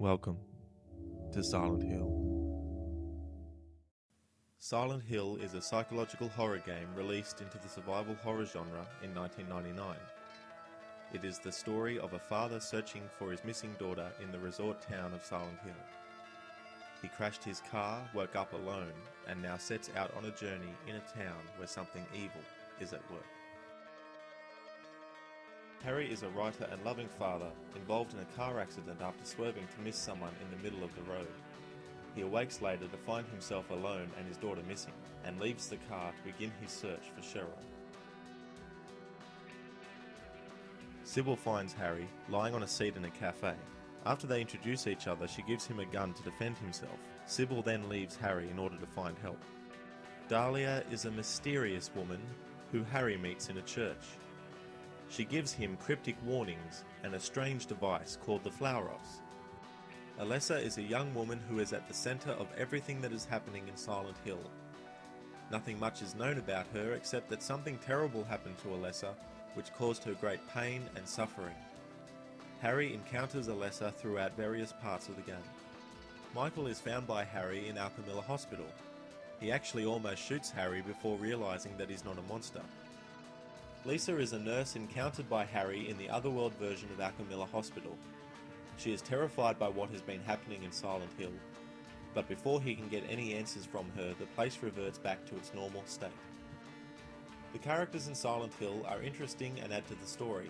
Welcome to Silent Hill. Silent Hill is a psychological horror game released into the survival horror genre in 1999. It is the story of a father searching for his missing daughter in the resort town of Silent Hill. He crashed his car, woke up alone, and now sets out on a journey in a town where something evil is at work. Harry is a writer and loving father involved in a car accident after swerving to miss someone in the middle of the road. He awakes later to find himself alone and his daughter missing, and leaves the car to begin his search for Cheryl. Sybil finds Harry lying on a seat in a cafe. After they introduce each other, she gives him a gun to defend himself. Sybil then leaves Harry in order to find help. Dahlia is a mysterious woman who Harry meets in a church. She gives him cryptic warnings and a strange device called the Flowros. Alessa is a young woman who is at the centre of everything that is happening in Silent Hill. Nothing much is known about her except that something terrible happened to Alessa, which caused her great pain and suffering. Harry encounters Alessa throughout various parts of the game. Michael is found by Harry in Alchemilla Hospital. He actually almost shoots Harry before realising that he's not a monster. Lisa is a nurse encountered by Harry in the Otherworld version of Alchemilla Hospital. She is terrified by what has been happening in Silent Hill, but before he can get any answers from her, the place reverts back to its normal state. The characters in Silent Hill are interesting and add to the story.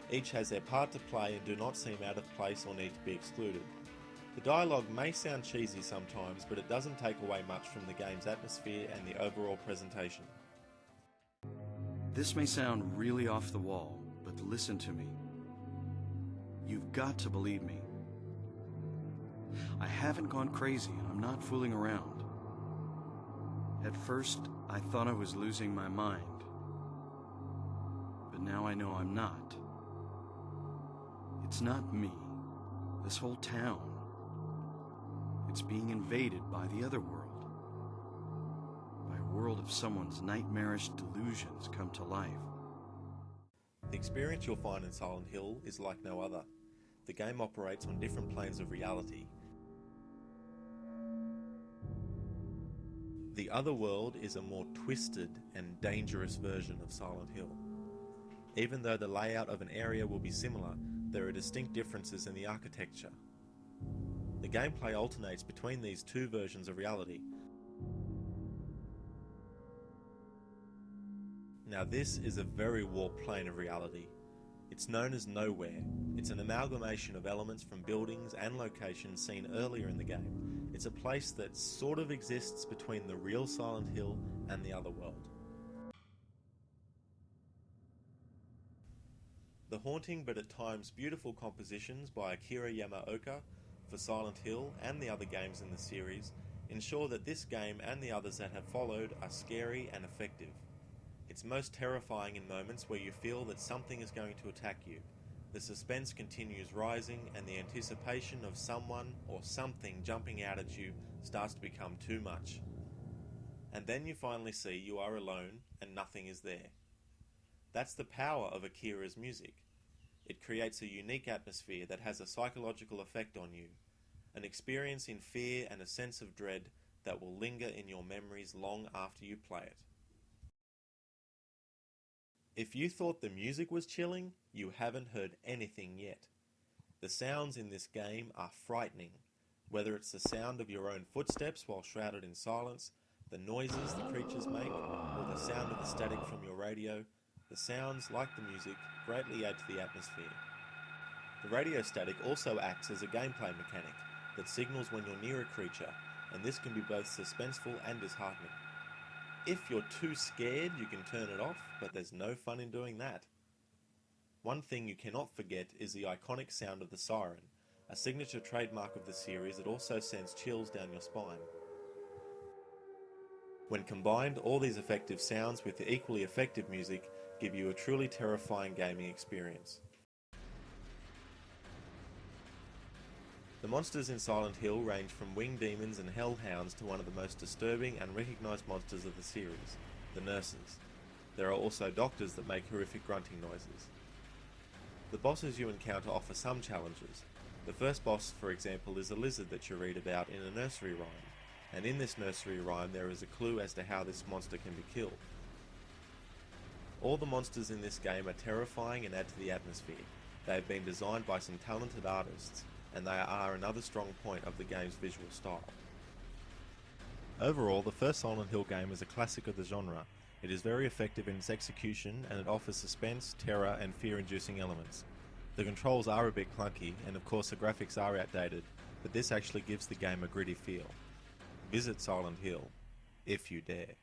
Each has their part to play and do not seem out of place or need to be excluded. The dialogue may sound cheesy sometimes, but it doesn't take away much from the game's atmosphere and the overall presentation. This may sound really off the wall, but listen to me. You've got to believe me. I haven't gone crazy and I'm not fooling around. At first, I thought I was losing my mind. But now I know I'm not. It's not me. This whole town. It's being invaded by the other world. By a world of someone's nightmarish delusions come to life. The experience you'll find in Silent Hill is like no other. The game operates on different planes of reality. The Otherworld is a more twisted and dangerous version of Silent Hill. Even though the layout of an area will be similar, there are distinct differences in the architecture. The gameplay alternates between these two versions of reality. Now this is a very warped plane of reality. It's known as Nowhere. It's an amalgamation of elements from buildings and locations seen earlier in the game. It's a place that sort of exists between the real Silent Hill and the Otherworld. The haunting but at times beautiful compositions by Akira Yamaoka for Silent Hill and the other games in the series ensure that this game and the others that have followed are scary and effective. It's most terrifying in moments where you feel that something is going to attack you. The suspense continues rising and the anticipation of someone or something jumping out at you starts to become too much. And then you finally see you are alone and nothing is there. That's the power of Akira's music. It creates a unique atmosphere that has a psychological effect on you, an experience in fear and a sense of dread that will linger in your memories long after you play it. If you thought the music was chilling, you haven't heard anything yet. The sounds in this game are frightening, whether it's the sound of your own footsteps while shrouded in silence, the noises the creatures make, or the sound of the static from your radio. The sounds, like the music, greatly add to the atmosphere. The radio static also acts as a gameplay mechanic that signals when you're near a creature, and this can be both suspenseful and disheartening. If you're too scared, you can turn it off, but there's no fun in doing that. One thing you cannot forget is the iconic sound of the siren, a signature trademark of the series that also sends chills down your spine. When combined, all these effective sounds with the equally effective music give you a truly terrifying gaming experience. The monsters in Silent Hill range from winged demons and hellhounds to one of the most disturbing and recognised monsters of the series, the nurses. There are also doctors that make horrific grunting noises. The bosses you encounter offer some challenges. The first boss, for example, is a lizard that you read about in a nursery rhyme, and in this nursery rhyme there is a clue as to how this monster can be killed. All the monsters in this game are terrifying and add to the atmosphere. They have been designed by some talented artists, and they are another strong point of the game's visual style. Overall, the first Silent Hill game is a classic of the genre. It is very effective in its execution, and it offers suspense, terror, and fear-inducing elements. The controls are a bit clunky, and of course the graphics are outdated, but this actually gives the game a gritty feel. Visit Silent Hill, if you dare.